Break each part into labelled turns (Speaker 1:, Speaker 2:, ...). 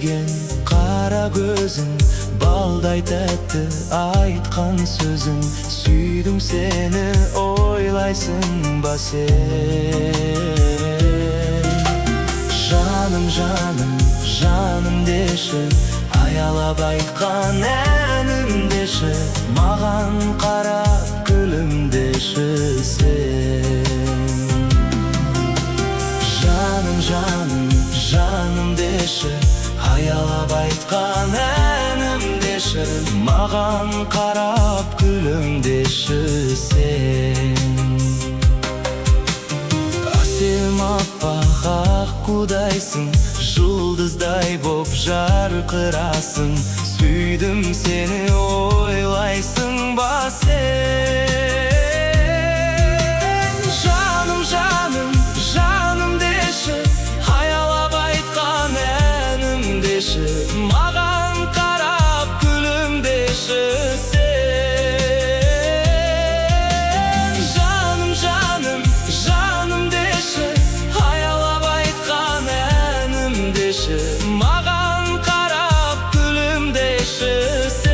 Speaker 1: suygen kara gözün, balday tәтті айтқан сөзің. Сүйдім seni, ойлайсың ба sen? Жаным, жаным, жаным деші, аялап айтқан әнім деші, маған қарап күлімдеші sen. Жаным, жаным, жаным деші, аялап айтқан әнім деші, маған қарап күлімдеші sen. Әсем аппақ аққудайсың, жұлдыздай боп жарқырасың. Сүйдім сені, ойлайсың ба sen? Жаным, жаным, жаным деші, аялап айтқан әнім деші, маған қарап күлімдеші sen. Жаным, жаным, жаным деші, аялап айтқан әнім деші, маған қарап күлімдеші sen.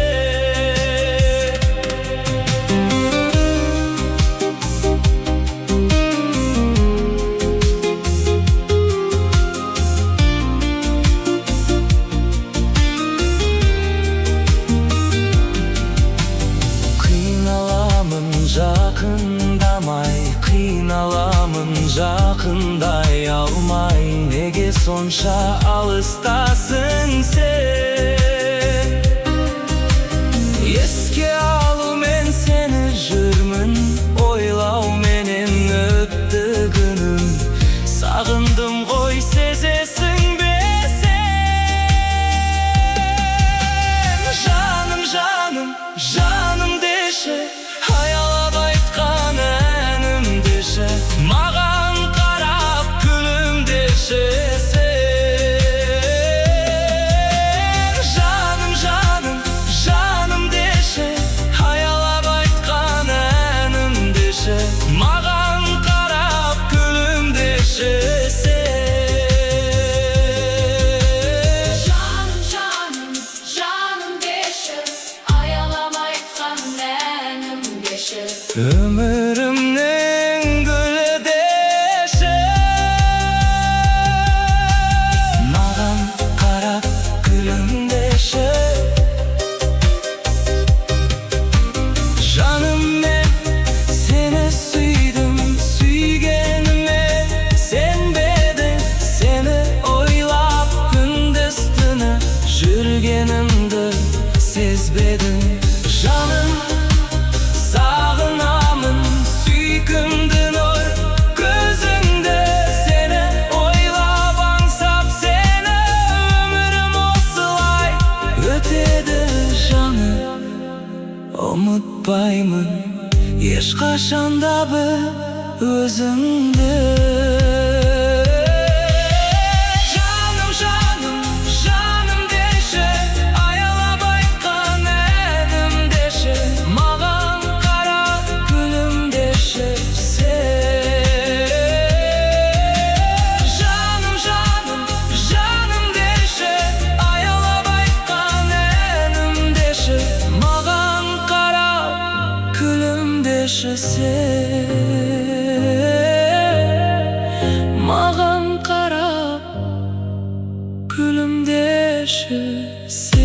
Speaker 1: Қиналамын жақындамай, қиналамын жақындай алмай, неге сонша алыстасың сен? Еске алумен сені жүрмін, ойлауменен өтті күнім. Сағындым ғой, сезесің бе sen? Жаным, жаным, жаным деші, аялап айтқан әнім деші, маған қарап күлімдеші sen. Жаным, жаным, жаным деші, аялап айтқан әнім деші, маған қарап күлімдеші sen.
Speaker 2: Жаным, жаным, жаным деші, аялап айтқан әнім деші,
Speaker 1: Өмірімнің гүлі деші, маған қарап күлімдеші. Жаным, мен сені сүйдім, сүйгеніме сенбедім. Сені ойлап күндіз-түні жүргенімді сезбедім. Жаным, сағынамын сүйкімді нұр көзіңді, сені ойлап аңсап сені, өмірім осылай өтеді жаным. Ұмытпаймын ешқашанда бір өзіңді. Жаным, жаным, жаным деші, аялап айтқан әнім деші, маған қарап күлімдеші sen. Жаным, жаным, жаным деші, аялап айтқан әнім деші, маған қарап күлімдеші sen. Маған қарап күлімдеші sen.